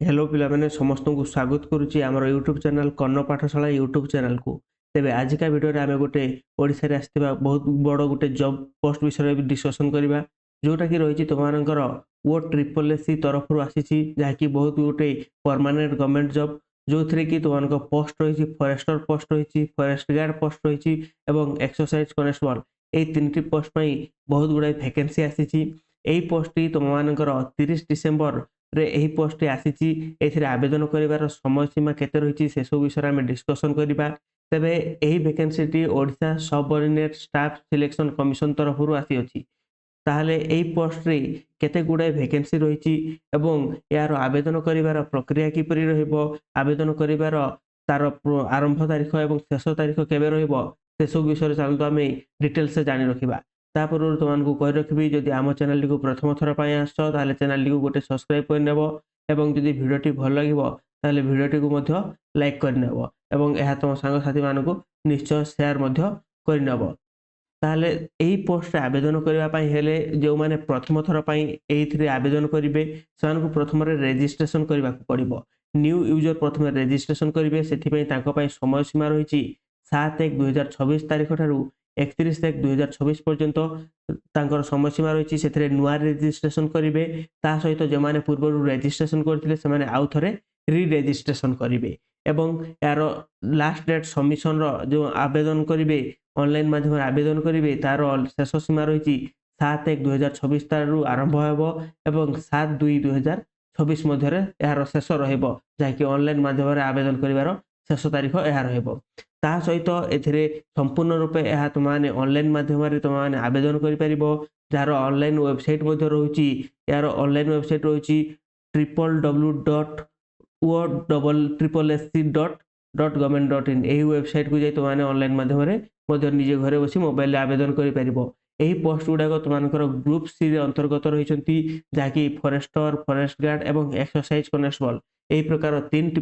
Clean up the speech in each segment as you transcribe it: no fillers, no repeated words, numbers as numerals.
Hello पिला मैंने समस्त को स्वागत करुच्ची आमर यूट्यूब चैनल कन्न पाठशाला यूट्यूब चैनल को तेज आजिका भिडियो आम गोटे ओडिशा रे आसथिबा बहुत बड़ गोटे जॉब पोस्ट विषय डिस्कसन करबा जोटा कि रही तुमर वो ट्रिपल एससी तरफ आसी जहाँकि बहुत गोटे परमानेंट गवर्नमेंट जॉब जो थी कि तुम पोस्ट रही फॉरेस्टर पोस्ट रही फॉरेस्ट गार्ड पोस्ट रही एक्सरसाइज कनेस्टेबल ये तीन पोस्ट बहुत गुड़ाई वैकेंसी आसी पोस्ट टी तुम 30 डिसेम्बर रे एही पोस्ट आसीची एथिरे आवेदन करिवार समय सीमा केते रहिची से सब विषय में डिस्कशन करिबा तबे एही vacancy T Odisha subordinate staff selection commission तरफ आसी अछि ताहले एही पोस्ट रे केते गुडा वैकेंसी रहिची एवं यार आवेदन करिवार प्रक्रिया किपरि रहइबो आवेदन करिवार तार आरंभ तारीख एवं शेष तारीख केबे रहइबो से सब विषय चालतो आमे डिटेल से जानि रखिबा तापर तुमको कही रखी जदि आम चैनल को प्रथम थर आसो चैनल को गोटे सब्सक्राइब करनेब एवं जदि भिडियोटी भल लगे भिडियोटी को लाइक करनेब एवं यह तुम सांगसाथी मानक निश्चय शेयर करनेब ताहले एही पोस्ट आवेदन करने हेले जो माने प्रथम थर ये आवेदन करेंगे से प्रथम रेजिस्ट्रेशन करने पड़ो न्यू यूजर प्रथम रेजिस्ट्रेशन करेंगे से समय सीमा रही 7/1/2026 तारीख ठारू 31/1/2026 पर्यंत समय सीमा रही से नुआ रेजिस्ट्रेशन करेंगे सहित जो मैंने पूर्व रेजिस्ट्रेशन करते हैं आउ थे रि रेजिस्ट्रेशन करेंगे एवं यार लास्ट डेट सबमिशन जो आवेदन करेंगे ऑनलाइन माध्यम आवेदन करेंगे तार शेष सीमा रही 7/1/2026 तारू आरंभ हो 7/2/2026 मध्य यार शेष रही ऑनलाइन माध्यम आवेदन कर शेष तारीख यह रहा सहित ए संपूर्ण रूपे यह तुमने ऑनलाइन माध्यम तुमने आवेदन कर जार ऑनलाइन वेबसाइट रही यार ऑनलाइन वेबसाइट रही www.ossc.government.in यही वेबसाइट को जाए तुमने ऑनलाइन माध्यम निजे घरे बसी मोबाइल आवेदन कर पोस्ट गुड़ाक तुम ग्रुप सी अंतर्गत रही जहाँकि फॉरेस्टर फॉरेस्ट गार्ड एवं एक्सरसाइज कनेस्टेबल यही प्रकार 3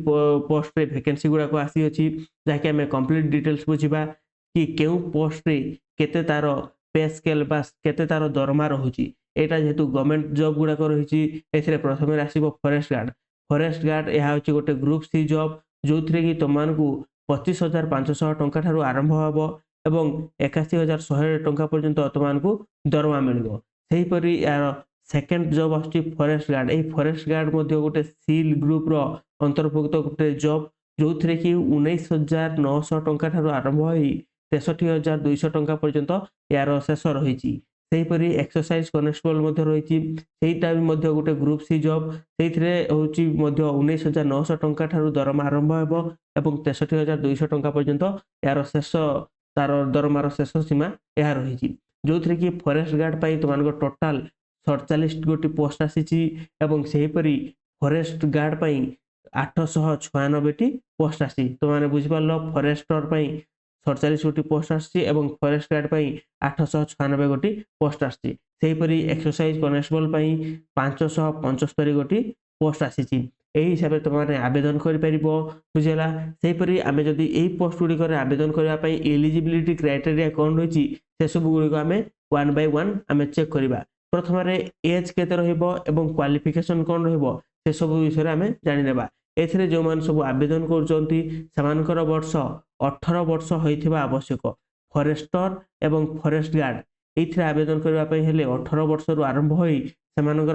पोस्ट रे वैकेंसी गुड़ाक आसी अच्छी जहाँकि आम कंप्लीट डिटेल्स बुझा कि क्यों पोस्ट रे केते तार पे स्केल केते तार दरमा रहुची एटा जेहेतु गवर्नमेंट जॉब गुड़ाक रही प्रथम आसो फॉरेस्ट गार्ड यह हूँ गोटे ग्रुप सी जॉब जो थी कि तुमको 25,500 टंका ठारू आरंभ हो एवं 81,100 टंका पर्यंत तुमको दरमा मिल से यार सेकेंड जॉब आस फॉरेस्ट गार्ड यही फॉरेस्ट गार्ड गोटे सील ग्रुप रो अंतर्भुक्त गोटे जॉब जो थी कि 19,900 टंका ठारू आरंभ हो 63,200 टंका पर्यंत यार शेष रही एक्सरसाइज कनेस्टेबल रही गोटे ग्रुप सी जॉब से हूँ 19,900 टंका ठारू दरमा आरंभ हो 63,200 टंका पर्यंत यार शेष तार दरमार शेष सीमा यह रही जो थी कि फॉरेस्ट गार्ड पाई तुम टोटाल 47 गोटी पोस्ट आसी फॉरेस्ट गार्ड पाई 896 पोस्ट आसी तुमने बुझिपार फॉरेस्टर 47 गोटी पोस्ट आसी फॉरेस्ट गार्ड पाई 896 गोटी पोस्ट आसी एक्सरसाइज कनेस्टेबल 575 गोटी पोस्ट आसी यही हिसाब से तुमने आवेदन कर बुझेगा से आम जदि यही पोस्ट गुड़िक आवेदन करने एलिजिबिलिटी क्राइटेरिया कौन रही से सब गुड़िक आम 1 by 1 आम चेक करवा प्रथम एज केते एवं क्वालिफिकेशन कौन से सब विषय आम जानीने एथिरे जो मान सब आवेदन कर वर्ष 18 वर्ष होइथिबा आवश्यक फॉरेस्टर एवं फॉरेस्ट गार्ड ये आवेदन करने 18 वर्ष रु आरंभ हो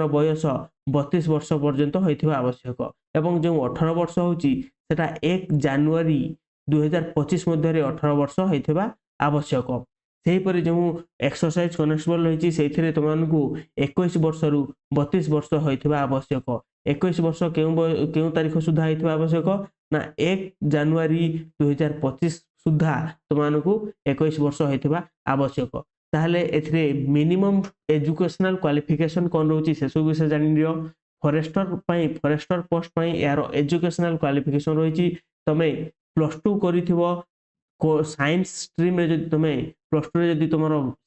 बयस 32 वर्ष पर्यंत होइथिबा आवश्यक एवं जो 18 वर्ष होची सेटा 1 जनवरी 2025 मध्य 18 वर्ष होइथिबा आवश्यक सेहीपरि जो एक्सरसाइज कनेस्टेबल रही से तुमको 21 वर्ष रु 32 वर्ष होइथिबा आवश्यक 21 वर्ष क्यों तारीख सुधा होइथिबा आवश्यक ना 1 जनवरी 2025 सुधा तुमको 21 वर्ष होइथिबा आवश्यक ताहले एथिरे मिनिमम एजुकेशनल क्वालिफिकेशन कौन रही से सब विषय जान लियो फॉरेस्टर पोस्ट पाई यार एजुकेशनल क्वालिफिकेशन रही तमे +2 करिथिबो साइंस स्ट्रीम रे जदि तुम +2 रे जदि तुम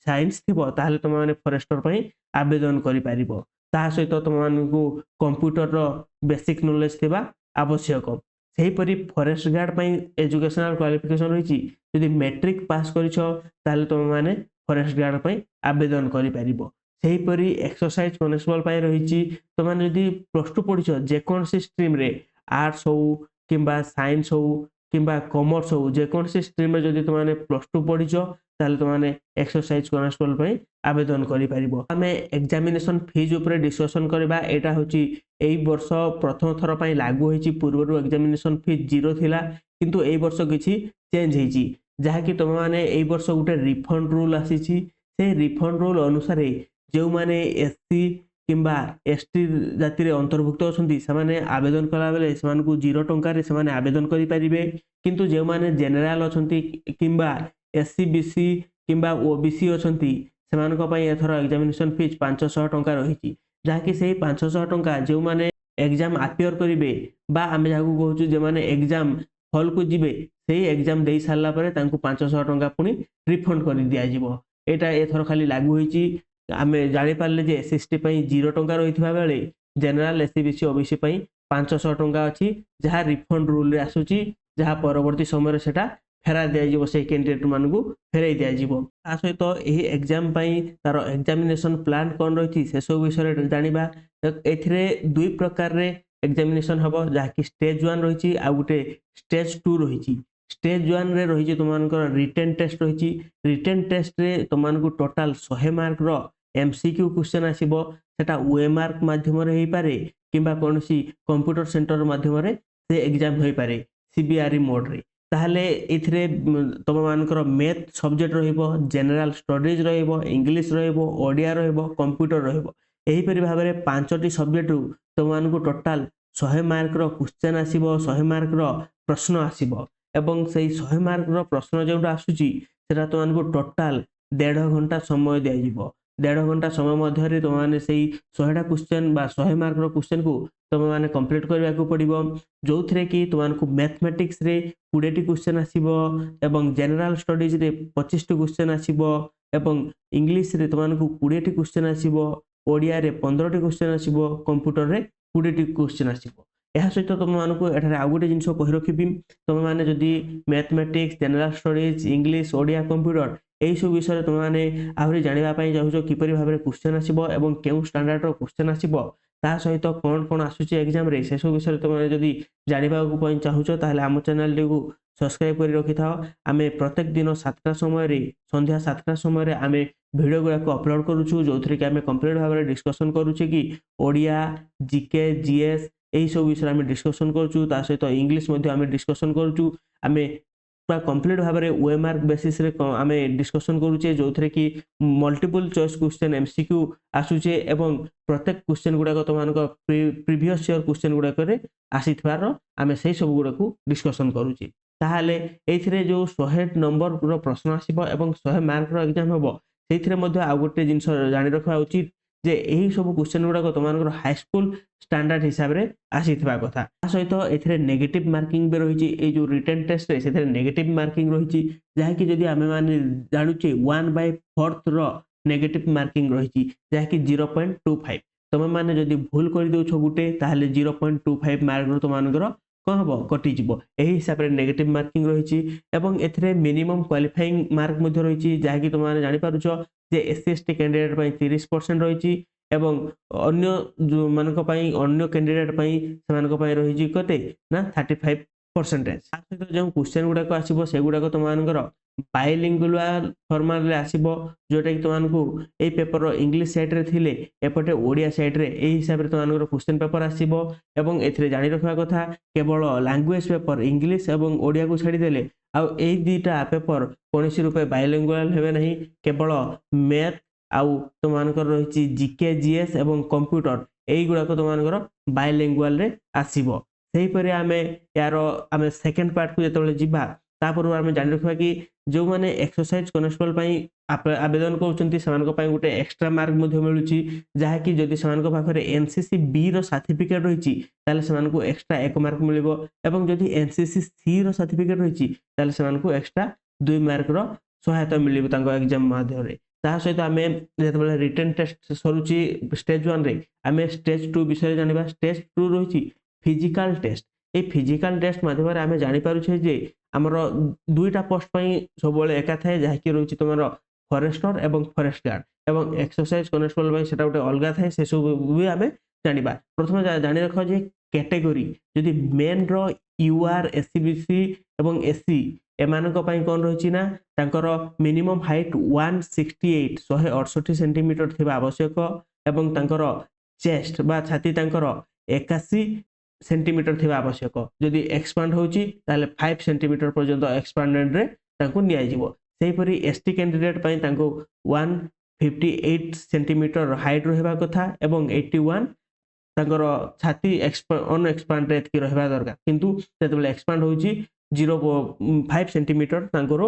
साइंस थिबो ताहले तुम माने फॉरेस्टर पाई आवेदन करि पारिबो ता सहित तुमको कंप्यूटर रो बेसिक नॉलेज थिबा आवश्यक सेहीपरि फॉरेस्ट गार्ड पाई एजुकेशनल क्वालिफिकेशन रही जदि मैट्रिक पास करिछो ताहले तुम माने फॉरेस्ट गार्ड पाई आवेदन करि पारिबो ସେହିପରି ଏକ୍ସରସାଇଜ କନେଷ୍ଟବଳ ପାଇଁ ରହିଛି। ତମମାନେ ଯଦି ପ୍ଲସ୍ ଟୁ ପଢିଛ ଯେକୌଣସି ଷ୍ଟ୍ରିମରେ ଆର୍ଟ୍ସ ହଉ କିମ୍ବା ସାଇନ୍ସ ହଉ କିମ୍ବା କମର୍ସ ହଉ ଯେକୌଣସି ଷ୍ଟ୍ରିମରେ ଯଦି ତମମାନେ ପ୍ଲସ୍ ଟୁ ପଢିଛ ତାହେଲେ ତମମାନେ ଏକ୍ସରସାଇଜ କନେଷ୍ଟବଳ ପାଇଁ ଆବେଦନ କରିପାରିବ। ଆମେ ଏକ୍ସାମିନେସନ ଫିଜ୍ ଉପରେ ଡିସ୍କସନ କରିବା। ଏଇଟା ହେଉଛି ଏଇ ବର୍ଷ ପ୍ରଥମ ଥର ପାଇଁ ଲାଗୁ ହୋଇଛି। ପୂର୍ବରୁ ଏକ୍ସାମିନେସନ ଫିଜ୍ 0 ଥିଲା, କିନ୍ତୁ ଏଇ ବର୍ଷ କିଛି ଚେଞ୍ଜ ହେଇଛି, ଯାହାକି ତମମାନେ ଏଇ ବର୍ଷ ଗୋଟେ ରିଫଣ୍ଡ ରୁଲ ଆସିଛି। ସେ ରିଫଣ୍ଡ ରୁଲ ଅନୁସାରେ ଯେଉଁମାନେ ଏସସି କିମ୍ବା ଏସଟି ଜାତିରେ ଅନ୍ତର୍ଭୁକ୍ତ ଅଛନ୍ତି ସେମାନେ ଆବେଦନ କଲାବେଳେ ସେମାନଙ୍କୁ 0 ଟଙ୍କାରେ ସେମାନେ ଆବେଦନ କରିପାରିବେ। କିନ୍ତୁ ଯେଉଁମାନେ ଜେନେରାଲ ଅଛନ୍ତି କିମ୍ବା ଏସସି ବିସି କିମ୍ବା ଓବିସି ଅଛନ୍ତି ସେମାନଙ୍କ ପାଇଁ ଏଥର ଏକ୍ସାମିନେସନ ଫିଜ୍ 500 ଟଙ୍କା ରହିଛି, ଯାହାକି ସେଇ 500 ଟଙ୍କା ଯେଉଁମାନେ ଏକ୍ସାମ ଆପିୟର କରିବେ ବା ଆମେ ଯାହାକୁ କହୁଛୁ ଯେଉଁମାନେ ଏକ୍ସାମ ହଲକୁ ଯିବେ ସେଇ ଏକ୍ସାମ ଦେଇ ସାରିଲା ପରେ ତାଙ୍କୁ 500 ଟଙ୍କା ପୁଣି ରିଫଣ୍ଡ କରି ଦିଆଯିବ। ଏଇଟା ଏଥର ଖାଲି ଲାଗୁ ହୋଇଛି। ଆମେ ଜାଣିପାରିଲେ ଯେ ଏସଏସଟି ପାଇଁ 0 ଟଙ୍କା ରହିଥିବା ବେଳେ ଜେନେରାଲ ଏସସି ବିସି ଓବିସି ପାଇଁ 500 ଟଙ୍କା ଅଛି, ଯାହା ରିଫଣ୍ଡ ରୁଲରେ ଆସୁଛି, ଯାହା ପରବର୍ତ୍ତୀ ସମୟରେ ସେଟା ଫେରାଇ ଦିଆଯିବ, ସେଇ କ୍ୟାଣ୍ଡିଡେଟ୍ ମାନଙ୍କୁ ଫେରାଇ ଦିଆଯିବ। ତା ସହିତ ଏହି ଏକ୍ସାମ ପାଇଁ ତାର ଏକ୍ସାମିନେସନ ପ୍ଲାନ୍ କ'ଣ ରହିଛି ସେସବୁ ବିଷୟରେ ଜାଣିବା। ଏଥିରେ 2 ପ୍ରକାରରେ ଏକ୍ସାମିନେସନ ହବ, ଯାହାକି ଷ୍ଟେଜ 1 ରହିଛି ଆଉ ଗୋଟେ ଷ୍ଟେଜ 2 ରହିଛି। ଷ୍ଟେଜ 1 ରେ ରହିଛି ତୁମମାନଙ୍କର ରିଟେନ ଟେଷ୍ଟ ରହିଛି। ରିଟେନ ଟେଷ୍ଟରେ ତୁମମାନଙ୍କୁ ଟୋଟାଲ 100 ମାର୍କର ଏମସିକ୍ୟୁ କ୍ୱେଶ୍ଚନ ଆସିବ। ସେଟା ଓଏମଆର ମାଧ୍ୟମରେ ହେଇପାରେ କିମ୍ବା କୌଣସି କମ୍ପ୍ୟୁଟର ସେଣ୍ଟର ମାଧ୍ୟମରେ ସେ ଏକ୍ସାମ ହୋଇପାରେ ସିବିଆରଇ ମୋଡରେ। ତାହେଲେ ଏଥିରେ ତୁମମାନଙ୍କର ମ୍ୟାଥ ସବଜେକ୍ଟ ରହିବ, ଜେନେରାଲ ଷ୍ଟଡିଜ ରହିବ, ଇଂଲିଶ ରହିବ, ଓଡ଼ିଆ ରହିବ, କମ୍ପ୍ୟୁଟର ରହିବ। ଏହିପରି ଭାବରେ 5ଟି ସବଜେକ୍ଟରୁ ତୁମମାନଙ୍କୁ ଟୋଟାଲ 100 ମାର୍କର କ୍ୱେଶ୍ଚନ ଆସିବ, 100 ମାର୍କର ପ୍ରଶ୍ନ ଆସିବ। ଏବଂ ସେଇ 100 ମାର୍କର ପ୍ରଶ୍ନ ଯେଉଁଟା ଆସୁଛି ସେଟା ତୁମମାନଙ୍କୁ ଟୋଟାଲ 1.5 ଘଣ୍ଟା ସମୟ ଦିଆଯିବ। 1.5 ଘଣ୍ଟା ସମୟ ମଧ୍ୟରେ ତୁମମାନେ ସେଇ 100ଟା କ୍ୱେଶ୍ଚନ ବା 100 ମାର୍କର କ୍ୱେଶ୍ଚନକୁ ତୁମମାନେ କମ୍ପ୍ଲିଟ କରିବାକୁ ପଡ଼ିବ, ଯୋଉଥିରେ କି ତୁମମାନଙ୍କୁ ମ୍ୟାଥମେଟିକ୍ସରେ 20ଟି କ୍ୱେଶ୍ଚନ ଆସିବ ଏବଂ ଜେନେରାଲ ଷ୍ଟଡିଜରେ 25ଟି କ୍ୱେଶ୍ଚନ ଆସିବ ଏବଂ ଇଂଲିଶରେ ତୁମମାନଙ୍କୁ 20ଟି କ୍ୱେଶ୍ଚନ ଆସିବ, ଓଡ଼ିଆରେ 15ଟି କ୍ୱେଶ୍ଚନ ଆସିବ, କମ୍ପ୍ୟୁଟରରେ 20ଟି କ୍ୱେଶ୍ଚନ ଆସିବ। ଏହା ସହିତ ତୁମମାନଙ୍କୁ ଏଠାରେ ଆଉ ଗୋଟେ ଜିନିଷ କହି ରଖିବି, ତୁମମାନେ ଯଦି mathematics, general studies, English, Odia, computer ଏହିସବୁ ବିଷୟରେ ତୁମମାନେ ଆହୁରି ଜାଣିବା ପାଇଁ ଚାହୁଁଛ କିପରି ଭାବରେ କ୍ୱେଶ୍ଚନ ଆସିବ ଏବଂ କେଉଁ ଷ୍ଟାଣ୍ଡାର୍ଡର କ୍ୱେଶ୍ଚନ ଆସିବ, ତା ସହିତ କ'ଣ କ'ଣ ଆସୁଛି ଏକ୍ସାମରେ ସେସବୁ ବିଷୟରେ ତୁମମାନେ ଯଦି ଜାଣିବାକୁ ପାଇଁ ଚାହୁଁଛ ତାହେଲେ ଆମ ଚ୍ୟାନେଲଟିକୁ ସବସ୍କ୍ରାଇବ କରି ରଖିଥାଅ। ଆମେ ପ୍ରତ୍ୟେକ ଦିନ 7ଟା ସମୟରେ ସନ୍ଧ୍ୟା 7ଟା ସମୟରେ ଆମେ ଭିଡ଼ିଓ ଗୁଡ଼ାକ ଅପଲୋଡ଼ କରୁଛୁ, ଯୋଉଥିରେ କି ଆମେ କମ୍ପ୍ଲିଟ ଭାବରେ ଡିସ୍କସନ କରୁଛେ କି ଓଡ଼ିଆ, ଜିକେ, ଜିଏସ୍ ଏହିସବୁ ବିଷୟରେ ଆମେ ଡିସ୍କସନ କରୁଛୁ। ତା ସହିତ ଇଂଲିଶ ମଧ୍ୟ ଆମେ ଡିସ୍କସନ କରୁଛୁ। ଆମେ ପୁରା କମ୍ପ୍ଲିଟ ଭାବରେ ଓଏମଆର ବେସିସରେ ଆମେ ଡିସ୍କସନ କରୁଛେ, ଯୋଉଥିରେ କି ମଲ୍ଟିପଲ ଚଏସ୍ କ୍ୱେଶ୍ଚନ ଏମସିକ୍ୟୁ ଆସୁଛେ ଏବଂ ପ୍ରତ୍ୟେକ କ୍ୱେଶ୍ଚନ ଗୁଡ଼ାକ ତୁମମାନଙ୍କ ପ୍ରିଭିୟସ୍ ଇୟର କ୍ୱେଶ୍ଚନ ଗୁଡ଼ାକରେ ଆସିଥିବାର ଆମେ ସେଇ ସବୁ ଗୁଡ଼ାକୁ ଡିସ୍କସନ କରୁଛେ। ତାହେଲେ ଏଇଥିରେ ଯୋଉ 100 ନମ୍ବରର ପ୍ରଶ୍ନ ଆସିବ ଏବଂ 100 ମାର୍କର ଏକ୍ସାମ ହେବ, ସେଇଥିରେ ମଧ୍ୟ ଆଉ ଗୋଟେ ଜିନିଷ ଜାଣି ରଖିବା ଉଚିତ ଯେ ଏହି ସବୁ କ୍ୱେଶ୍ଚନ ଗୁଡ଼ାକ ତୁମମାନଙ୍କର ହାଇସ୍କୁଲ ଷ୍ଟାଣ୍ଡାର୍ଡ ହିସାବରେ ଆସିଥିବା କଥା। ତା ସହିତ ଏଥିରେ ନେଗେଟିଭ ମାର୍କିଂ ବି ରହିଛି। ଏଇ ଯୋଉ ରିଟେନ ଟେଷ୍ଟରେ ସେଥିରେ ନେଗେଟିଭ ମାର୍କିଂ ରହିଛି, ଯାହାକି ଯଦି ଆମେମାନେ ଜାଣୁଛେ 1/4ର ନେଗେଟିଭ ମାର୍କିଂ ରହିଛି, ଯାହାକି 0.25। ତୁମେମାନେ ଯଦି ଭୁଲ କରିଦେଉଛ ଗୋଟେ ତାହେଲେ 0.25 ମାର୍କର ତୁମମାନଙ୍କର କ'ଣ ହେବ କଟିଯିବ। ଏହି ହିସାବରେ ନେଗେଟିଭ ମାର୍କିଂ ରହିଛି ଏବଂ ଏଥିରେ ମିନିମମ୍ କ୍ୱାଲିଫାଇଂ ମାର୍କ ମଧ୍ୟ ରହିଛି, ଯାହାକି ତୁମମାନେ ଜାଣିପାରୁଛ ଯେ ଏସସି ଏସଟି କ୍ୟାଣ୍ଡିଡେଟ୍ ପାଇଁ 30% ରହିଛି ଏବଂ ଅନ୍ୟ ଯେଉଁମାନଙ୍କ ପାଇଁ ଅନ୍ୟ କ୍ୟାଣ୍ଡିଡେଟ୍ ପାଇଁ ସେମାନଙ୍କ ପାଇଁ ରହିଛି କେତେ ନା 35%। ତା ସହିତ ଯେଉଁ କ୍ୱେଶ୍ଚନ ଗୁଡ଼ାକ ଆସିବ ସେଗୁଡ଼ାକ ତୁମମାନଙ୍କର ବାଇଲିଙ୍ଗୁଆଲ ଫର୍ମାଟରେ ଆସିବ, ଯୋଉଟା କି ତୁମମାନଙ୍କୁ ଏଇ ପେପରର ଇଂଲିଶ ସାଇଡରେ ଥିଲେ ଏପଟେ ଓଡ଼ିଆ ସାଇଡରେ ଏହି ହିସାବରେ ତୁମମାନଙ୍କର କ୍ୱେଶ୍ଚନ ପେପର ଆସିବ। ଏବଂ ଏଥିରେ ଜାଣି ରଖିବା କଥା କେବଳ ଲାଙ୍ଗୁଏଜ ପେପର ଇଂଲିଶ ଏବଂ ଓଡ଼ିଆକୁ ଛାଡ଼ିଦେଲେ ଆଉ ଏଇ ଦୁଇଟା ପେପର କୌଣସି ରୂପେ ବାଇଲିଙ୍ଗୁଆଲ ହେବେ ନାହିଁ। କେବଳ ମ୍ୟାଥ ଆଉ ତୁମମାନଙ୍କର ରହିଛି ଜିକେ, ଜିଏସ୍ ଏବଂ କମ୍ପ୍ୟୁଟର এইগুড়ାକ ତୁମମାନଙ୍କର ବାଇଲିଙ୍ଗୁଆଲରେ ଆସିବ। ସେହିପରି ଆମେ ସେକେଣ୍ଡ ପାର୍ଟକୁ ଯେତେବେଳେ ଯିବା ତା ପୂର୍ବରୁ ଆମେ ଜାଣି ରଖିବା କି ଯେଉଁମାନେ ଏକ୍ସରସାଇଜ କନେଷ୍ଟବଳ ପାଇଁ ଆବେଦନ କରୁଛନ୍ତି ସେମାନଙ୍କ ପାଇଁ ଗୋଟେ ଏକ୍ସଟ୍ରା ମାର୍କ ମଧ୍ୟ ମିଳୁଛି, ଯାହାକି ଯଦି ସେମାନଙ୍କ ପାଖରେ ଏନସିସି ବି ର ସାର୍ଟିଫିକେଟ ରହିଛି ତାହେଲେ ସେମାନଙ୍କୁ ଏକ୍ସଟ୍ରା 1 ମାର୍କ ମିଳିବ ଏବଂ ଯଦି ଏନସିସି ସି ର ସାର୍ଟିଫିକେଟ ରହିଛି ତାହେଲେ ସେମାନଙ୍କୁ ଏକ୍ସଟ୍ରା 2 ମାର୍କର ସହାୟତା ମିଳିବ ତାଙ୍କ ଏକ୍ସାମ ମାଧ୍ୟମରେ। ତା ସହିତ ଆମେ ଯେତେବେଳେ ରିଟେନ ଟେଷ୍ଟ ସରୁଛି ଷ୍ଟେଜ 1 ରେ ଆମେ ଷ୍ଟେଜ 2 ବିଷୟରେ ଜାଣିବା। ଷ୍ଟେଜ 2 ରହିଛି ଫିଜିକାଲ ଟେଷ୍ଟ। এই ଫିଜିକାଲ ଟେଷ୍ଟ ମାଧ୍ୟମରେ ଆମେ ଜାଣିପାରୁଛେ ଯେ ଆମର 2ଟା ପୋଷ୍ଟ ପାଇଁ ସବୁବେଳେ ଏକା ଥାଏ, ଯାହାକି ରହିଛି ତୁମର ଫରେଷ୍ଟର ଏବଂ ଫରେଷ୍ଟ ଗାର୍ଡ ଏବଂ ଏକ୍ସରସାଇଜ କନେଷ୍ଟବଳ ପାଇଁ ସେଟା ଗୋଟେ ଅଲଗା ଥାଏ, ସେସବୁ ବି ଆମେ ଜାଣିବା। ପ୍ରଥମେ ଜାଣି ରଖ ଯେ କ୍ୟାଟେଗୋରୀ ଯଦି ମେନ୍ ର ୟୁଆର୍, ଏସିବିସି ଏବଂ ଏସି ଏମାନଙ୍କ ପାଇଁ କ'ଣ ରହିଛି ନା ତାଙ୍କର ମିନିମମ୍ ହାଇଟ୍ 168 ସେଣ୍ଟିମିଟର ଥିବା ଆବଶ୍ୟକ ଏବଂ ତାଙ୍କର ଚେଷ୍ଟ ବା ଛାତି ତାଙ୍କର 81 ସେଣ୍ଟିମିଟର ଥିବା ଆବଶ୍ୟକ। ଯଦି ଏକ୍ସପାଣ୍ଡ ହେଉଛି ତାହେଲେ 5 ସେଣ୍ଟିମିଟର ପର୍ଯ୍ୟନ୍ତ ଏକ୍ସପାଣ୍ଡେଡରେ ତାଙ୍କୁ ନିଆଯିବ। ସେହିପରି ଏସଟି କ୍ୟାଣ୍ଡିଡେଟ୍ ପାଇଁ ତାଙ୍କୁ 158 ସେଣ୍ଟିମିଟର ହାଇଟ୍ ରହିବା କଥା ଏବଂ 81 ତାଙ୍କର ଛାତି ଅନଏକ୍ସପାଣ୍ଡରେ ଏତିକି ରହିବା ଦରକାର, କିନ୍ତୁ ଯେତେବେଳେ ଏକ୍ସପାଣ୍ଡ ହେଉଛି 0.5 ସେଣ୍ଟିମିଟର ତାଙ୍କର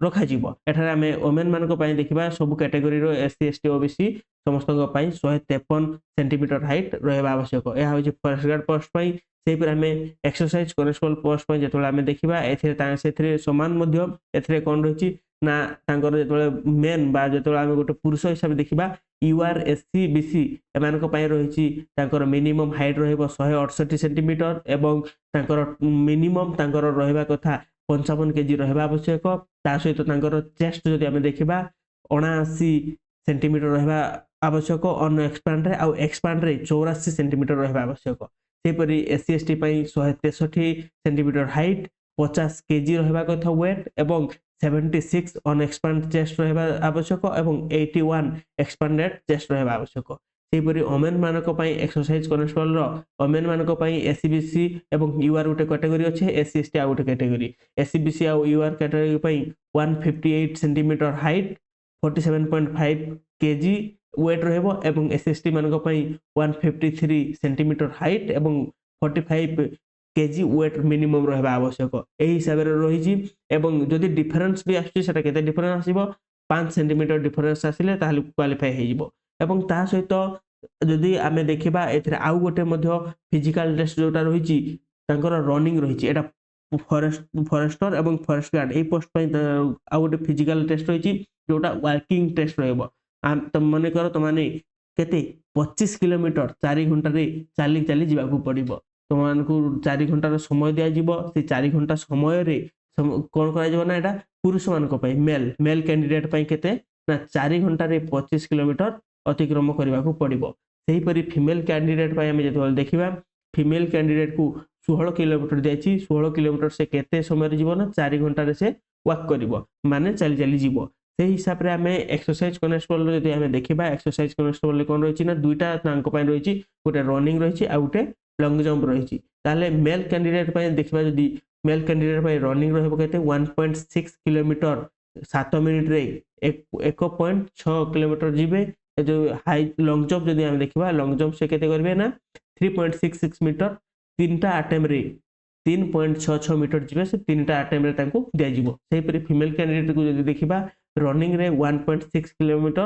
ରଖାଯିବ। ଏଠାରେ ଆମେ ଓମେନ୍ ମାନଙ୍କ ପାଇଁ ଦେଖିବା ସବୁ କ୍ୟାଟେଗୋରୀର ଏସସି, ଏସଟି, ଓବିସି ସମସ୍ତଙ୍କ ପାଇଁ 153 ସେଣ୍ଟିମିଟର ହାଇଟ୍ ରହିବା ଆବଶ୍ୟକ। ଏହା ହେଉଛି ଫରେଷ୍ଟ ଗାର୍ଡ ପୋଷ୍ଟ ପାଇଁ। ସେହିପରି ଆମେ ଏକ୍ସରସାଇଜ କନେଷ୍ଟବଳ ପୋଷ୍ଟ ପାଇଁ ଯେତେବେଳେ ଆମେ ଦେଖିବା ସେଥିରେ ସମାନ ମଧ୍ୟ ଏଥିରେ କ'ଣ ରହିଛି ନା ତାଙ୍କର ଯେତେବେଳେ ମେନ୍ ବା ଯେତେବେଳେ ଆମେ ଗୋଟେ ପୁରୁଷ ହିସାବରେ ଦେଖିବା ୟୁଆର୍, ଏସସି, ବିସି ଏମାନଙ୍କ ପାଇଁ ରହିଛି ତାଙ୍କର ମିନିମମ୍ ହାଇଟ୍ ରହିବ 168 ସେଣ୍ଟିମିଟର ଏବଂ ତାଙ୍କର ମିନିମମ୍ ତାଙ୍କର ରହିବା କଥା 55 କେଜି ରହିବା ଆବଶ୍ୟକ। ତା ସହିତ ତାଙ୍କର ଚେଷ୍ଟ ଯଦି ଆମେ ଦେଖିବା 79 ସେଣ୍ଟିମିଟର ରହିବା ଆବଶ୍ୟକ ଅନଏକ୍ସପାଣ୍ଡରେ, ଆଉ ଏକ୍ସପାଣ୍ଡରେ 84 ସେଣ୍ଟିମିଟର ରହିବା ଆବଶ୍ୟକ। ସେହିପରି ଏସସି, ଏସଟି ପାଇଁ 163 ସେଣ୍ଟିମିଟର ହାଇଟ୍, 50 କେଜି ରହିବା କଥା ୱେଟ୍ ଏବଂ 76 ଅନଏକ୍ସପାଣ୍ଡ ଚେଷ୍ଟ ରହିବା ଆବଶ୍ୟକ ଏବଂ 81 ଏକ୍ସପାଣ୍ଡେଡ୍ ଚେଷ୍ଟ ରହିବା ଆବଶ୍ୟକ। ସେହିପରି ଓମେନ୍ ମାନଙ୍କ ପାଇଁ ଏକ୍ସରସାଇଜ କନେଷ୍ଟବଳର ଓମେନ୍ ମାନଙ୍କ ପାଇଁ ଏସିବିସି ଏବଂ ୟୁଆର୍ ଗୋଟେ କ୍ୟାଟେଗୋରୀ ଅଛି, ଏସସି, ଏସଟି ଆଉ ଗୋଟେ କ୍ୟାଟେଗୋରୀ। ଏସିବିସି ଆଉ ୟୁଆର୍ କ୍ୟାଟେଗୋରୀ ପାଇଁ 158 ସେଣ୍ଟିମିଟର ହାଇଟ୍, 47.5 କେଜି ୱେଟ୍ ରହିବ ଏବଂ ଏସଏସଟି ମାନଙ୍କ ପାଇଁ 153 ସେଣ୍ଟିମିଟର ହାଇଟ୍ ଏବଂ 45 କେଜି ୱେଟ୍ ମିନିମମ୍ ରହିବା ଆବଶ୍ୟକ। ଏହି ହିସାବରେ ରହିଛି ଏବଂ ଯଦି ଡିଫରେନ୍ସ ବି ଆସୁଛି ସେଟା କେତେ ଡିଫରେନ୍ସ ଆସିବ 5 ସେଣ୍ଟିମିଟର ଡିଫରେନ୍ସ ଆସିଲେ ତାହେଲେ କ୍ୱାଲିଫାଏ ହେଇଯିବ। ଏବଂ ତା ସହିତ ଯଦି ଆମେ ଦେଖିବା ଏଥିରେ ଆଉ ଗୋଟେ ମଧ୍ୟ ଫିଜିକାଲ ଟେଷ୍ଟ ଯୋଉଟା ରହିଛି ତାଙ୍କର ରନିଂ ରହିଛି। ଏଟା ଫରେଷ୍ଟର ଏବଂ ଫରେଷ୍ଟ ଗାର୍ଡ এই পোস্ট ପାଇଁ ଆଉ ଗୋଟେ ଫିଜିକାଲ ଟେଷ୍ଟ ରହିଛି ଯୋଉଟା ୱାର୍କିଂ ଟେଷ୍ଟ ରହିବ। ମନେ କର ତମାନେ କେତେ 25 କିଲୋମିଟର 4 ଘଣ୍ଟାରେ ଚାଲି ଚାଲି ଯିବାକୁ ପଡିବ। ତୁମମାନଙ୍କୁ 4 ଘଣ୍ଟାର ସମୟ ଦିଆଯିବ। ସେ 4 ଘଣ୍ଟା ସମୟରେ କ'ଣ କରାଯିବ ନା ଏଟା ପୁରୁଷ ମାନଙ୍କ ପାଇଁ ମେଲ୍ କ୍ୟାଣ୍ଡିଡେଟ୍ ପାଇଁ କେତେ ନା 4 ଘଣ୍ଟାରେ 25 କିଲୋମିଟର ଅତିକ୍ରମ କରିବାକୁ ପଡିବ। ସେହିପରି ଫିମେଲ କ୍ୟାଣ୍ଡିଡେଟ୍ ପାଇଁ ଆମେ ଯେତେବେଳେ ଦେଖିବା ଫିମେଲ କ୍ୟାଣ୍ଡିଡେଟ୍ କୁ 16 କିଲୋମିଟର ଦିଆଯାଇଛି। 16 କିଲୋମିଟର ସେ କେତେ ସମୟରେ ଯିବ ନା 4 ଘଣ୍ଟାରେ ସେ ୱାକ୍ କରିବ, ମାନେ ଚାଲି ଚାଲି ଯିବ। ସେହି ହିସାବରେ ଆମେ ଏକ୍ସରସାଇଜ କନେଷ୍ଟବଳ ଯଦି ଆମେ ଦେଖିବା ଏକ୍ସରସାଇଜ କନେଷ୍ଟବଳରେ କ'ଣ ରହିଛି ନା ଦୁଇଟା ତାଙ୍କ ପାଇଁ ରହିଛି, ଗୋଟେ ରନିଂ ରହିଛି ଆଉ ଗୋଟେ ଲଙ୍ଗ ଜମ୍ପ ରହିଛି। ତାହେଲେ ମେଲ୍ କ୍ୟାଣ୍ଡିଡେଟ୍ ପାଇଁ ଦେଖିବା ଯଦି ମେଲ୍ କ୍ୟାଣ୍ଡିଡେଟ୍ ପାଇଁ ରନିଂ ରହିବ କେତେ 1.6 କିଲୋମିଟର 7 ମିନିଟରେ 1.6 କିଲୋମିଟର ଯିବେ। ଯୋଉ ହାଇ ଲଙ୍ଗ ଜମ୍ପ ଯଦି ଆମେ ଦେଖିବା ଲଙ୍ଗ ଜମ୍ପ ସେ କେତେ କରିବେ ନା 3.66 ମିଟର 3ଟା ଆଟେମ୍ପରେ 3.66 ମିଟର ଯିବେ, ସେ 3ଟା ଆଟେମ୍ପରେ ତାଙ୍କୁ ଦିଆଯିବ। ସେହିପରି ଫିମେଲ କ୍ୟାଣ୍ଡିଡେଟକୁ ଯଦି ଦେଖିବା ରନିଂରେ 1.6 କିଲୋମିଟର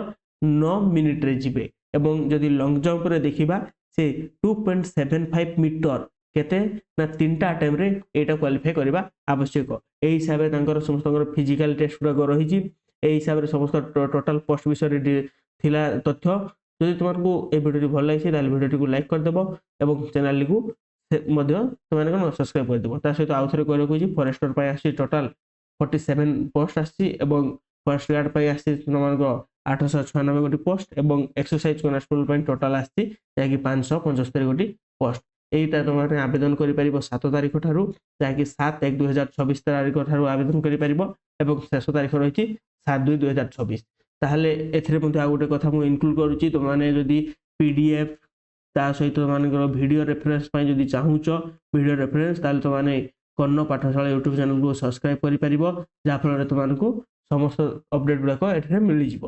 9 ମିନିଟରେ ଯିବେ ଏବଂ ଯଦି ଲଙ୍ଗ ଜମ୍ପରେ ଦେଖିବା ସେ 2.75 ମିଟର କେତେ ନା 3ଟା ଆଟେମ୍ପରେ ଏଇଟା କ୍ୱାଲିଫାଏ କରିବା ଆବଶ୍ୟକ। ଏହି ହିସାବରେ ତାଙ୍କର ସମସ୍ତଙ୍କର ଫିଜିକାଲ ଟେଷ୍ଟ ଗୁଡାକ ରହିଛି। ଏହି ହିସାବରେ ସମସ୍ତ ଟୋଟାଲ ପୋଷ୍ଟ ବିଷୟରେ ଥିଲା ତଥ୍ୟ। ଯଦି ତୁମକୁ এই ଭିଡ଼ିଓଟି ଭଲ ଲାଗିଛି ତାହେଲେ ଭିଡ଼ିଓଟିକୁ ଲାଇକ୍ କରିଦେବ ଏବଂ ଚ୍ୟାନେଲକୁ ମଧ୍ୟ ସେମାନେ କ'ଣ ସବସ୍କ୍ରାଇବ କରିଦେବ। ତା ସହିତ ଆଉ ଥରେ କହି ରଖୁଛି ଫରେଷ୍ଟର ପାଇଁ ଆସିଛି ଟୋଟାଲ 47 ପୋଷ୍ଟ ଆସିଛି ଏବଂ ଫରେଷ୍ଟ ଗାର୍ଡ ପାଇଁ ଆସିଛି ତୁମମାନଙ୍କ 896 ଗୋଟି ପୋଷ୍ଟ ଏବଂ ଏକ୍ସରସାଇଜ କନେଷ୍ଟବଳ ପାଇଁ ଟୋଟାଲ ଆସିଛି ଯାହାକି 575 ଗୋଟି ପୋଷ୍ଟ। এইটা তোমাকে আবেদন କରିପାରିବ 7 ତାରିଖ ଠାରୁ ଯାହାକି 7/1/2024 ତାରିଖ ଠାରୁ ଆବେଦନ କରିପାରିବ ଏବଂ ଶେଷ ତାରିଖ ରହିଛି 7/2/2024। ତାହେଲେ ଏଥିରେ ମଧ୍ୟ ଆଉ ଗୋଟେ କଥା ମୁଁ ଇନକ୍ଲୁଡ କରୁଛି, ତୁମମାନେ ଯଦି ପିଡିଏଫ୍ ତା ସହିତ ତୁମମାନଙ୍କର ଭିଡ଼ିଓ ରେଫରେନ୍ସ ପାଇଁ ଯଦି ଚାହୁଁଛ ଭିଡ଼ିଓ ରେଫରେନ୍ସ ତାହେଲେ ତୁମମାନେ କର୍ଣ୍ଣ ପାଠଶାଳା ୟୁଟ୍ୟୁବ ଚ୍ୟାନେଲକୁ ସବସ୍କ୍ରାଇବ କରିପାରିବ, ଯାହାଫଳରେ ତୁମମାନଙ୍କୁ ସମସ୍ତ ଅପଡେଟ୍ ଗୁଡ଼ାକ ଏଠାରେ ମିଳିଯିବ।